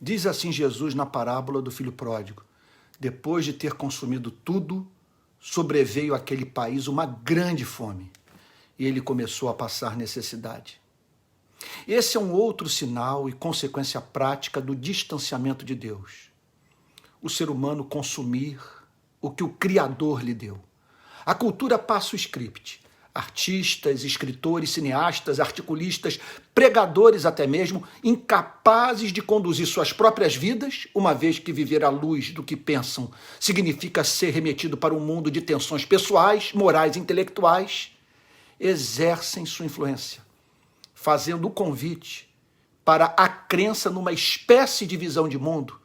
Diz assim Jesus na parábola do filho pródigo: depois de ter consumido tudo, sobreveio àquele país uma grande fome e ele começou a passar necessidade. Esse é um outro sinal e consequência prática do distanciamento de Deus. O ser humano consumir o que o Criador lhe deu. A cultura passa o script. Artistas, escritores, cineastas, articulistas, pregadores até mesmo, incapazes de conduzir suas próprias vidas, uma vez que viver à luz do que pensam significa ser remetido para um mundo de tensões pessoais, morais e intelectuais, exercem sua influência, fazendo o convite para a crença numa espécie de visão de mundo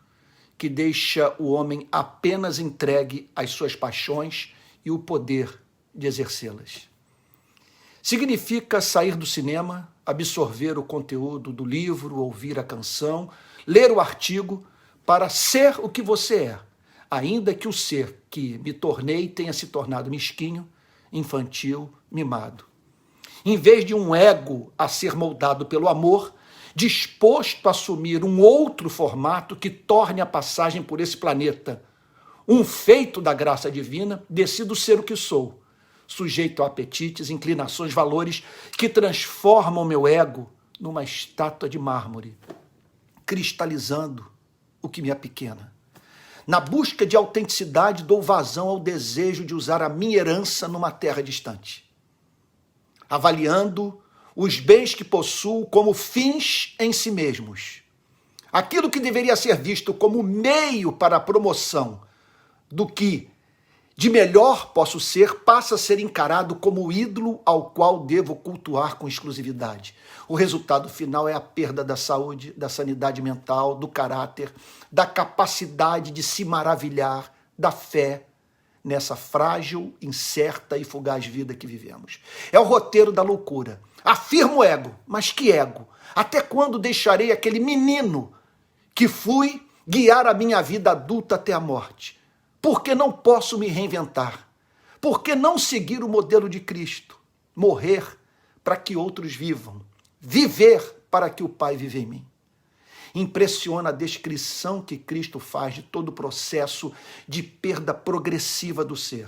que deixa o homem apenas entregue às suas paixões e o poder de exercê-las. Significa sair do cinema, absorver o conteúdo do livro, ouvir a canção, ler o artigo, para ser o que você é, ainda que o ser que me tornei tenha se tornado mesquinho, infantil, mimado. Em vez de um ego a ser moldado pelo amor, disposto a assumir um outro formato que torne a passagem por esse planeta um feito da graça divina, decido ser o que sou, sujeito a apetites, inclinações, valores que transformam meu ego numa estátua de mármore, cristalizando o que me apequena. Na busca de autenticidade, dou vazão ao desejo de usar a minha herança numa terra distante, avaliando os bens que possuo como fins em si mesmos. Aquilo que deveria ser visto como meio para a promoção do que de melhor posso ser, passa a ser encarado como o ídolo ao qual devo cultuar com exclusividade. O resultado final é a perda da saúde, da sanidade mental, do caráter, da capacidade de se maravilhar, da fé nessa frágil, incerta e fugaz vida que vivemos. É o roteiro da loucura. Afirmo o ego, mas que ego? Até quando deixarei aquele menino que fui guiar a minha vida adulta até a morte? Porque não posso me reinventar? Por que não seguir o modelo de Cristo? Morrer para que outros vivam. Viver para que o Pai viva em mim. Impressiona a descrição que Cristo faz de todo o processo de perda progressiva do ser.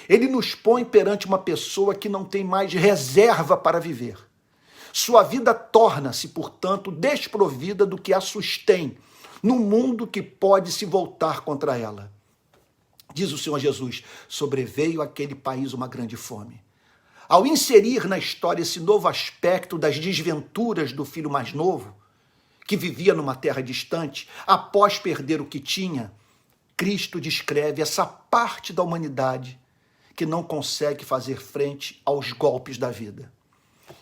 Ele nos põe perante uma pessoa que não tem mais reserva para viver. Sua vida torna-se, portanto, desprovida do que a sustém, num mundo que pode se voltar contra ela. Diz o Senhor Jesus: sobreveio àquele país uma grande fome. Ao inserir na história esse novo aspecto das desventuras do filho mais novo, que vivia numa terra distante, após perder o que tinha, Cristo descreve essa parte da humanidade que não consegue fazer frente aos golpes da vida.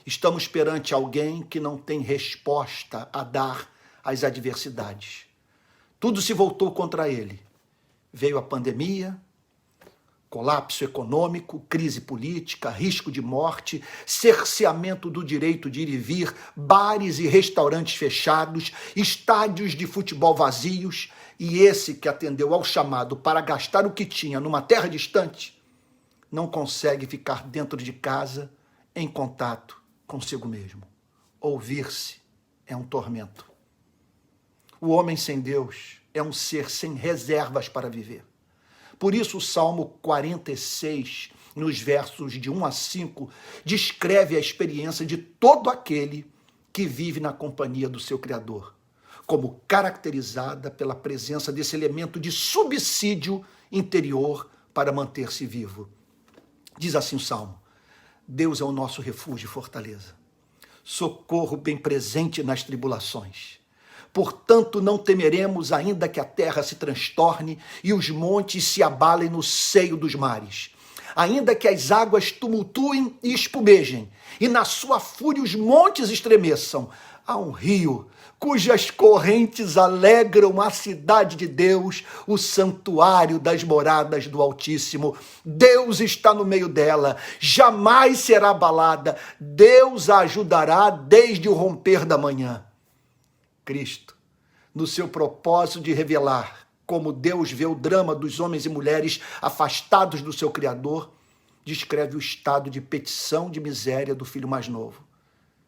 Estamos perante alguém que não tem resposta a dar às adversidades. Tudo se voltou contra ele. Veio a pandemia, colapso econômico, crise política, risco de morte, cerceamento do direito de ir e vir, bares e restaurantes fechados, estádios de futebol vazios, e esse que atendeu ao chamado para gastar o que tinha numa terra distante, não consegue ficar dentro de casa em contato consigo mesmo. Ouvir-se é um tormento. O homem sem Deus é um ser sem reservas para viver. Por isso o Salmo 46, nos versos de 1 a 5, descreve a experiência de todo aquele que vive na companhia do seu Criador, como caracterizada pela presença desse elemento de subsídio interior para manter-se vivo. Diz assim o Salmo: Deus é o nosso refúgio e fortaleza, socorro bem presente nas tribulações. Portanto, não temeremos, ainda que a terra se transtorne e os montes se abalem no seio dos mares. Ainda que as águas tumultuem e espumejem, e na sua fúria os montes estremeçam. Há um rio cujas correntes alegram a cidade de Deus, o santuário das moradas do Altíssimo. Deus está no meio dela, jamais será abalada. Deus a ajudará desde o romper da manhã. Cristo, no seu propósito de revelar como Deus vê o drama dos homens e mulheres afastados do seu Criador, descreve o estado de petição de miséria do filho mais novo.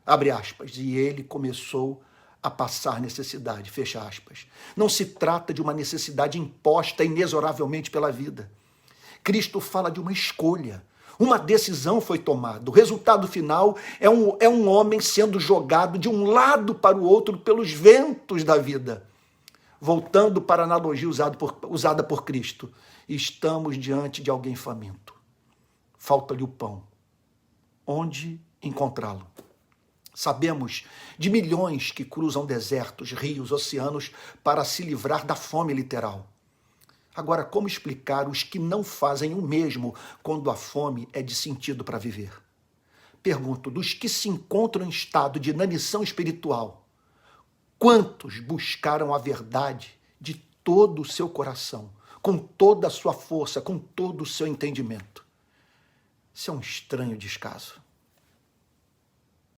Abre aspas, e ele começou a passar necessidade, fecha aspas. Não se trata de uma necessidade imposta inexoravelmente pela vida. Cristo fala de uma escolha. Uma decisão foi tomada. O resultado final é um homem sendo jogado de um lado para o outro pelos ventos da vida. Voltando para a analogia usada por Cristo, estamos diante de alguém faminto. Falta-lhe o pão. Onde encontrá-lo? Sabemos de milhões que cruzam desertos, rios, oceanos para se livrar da fome literal. Agora, como explicar os que não fazem o mesmo quando a fome é de sentido para viver? Pergunto, dos que se encontram em estado de inanição espiritual, quantos buscaram a verdade de todo o seu coração, com toda a sua força, com todo o seu entendimento? Isso é um estranho descaso.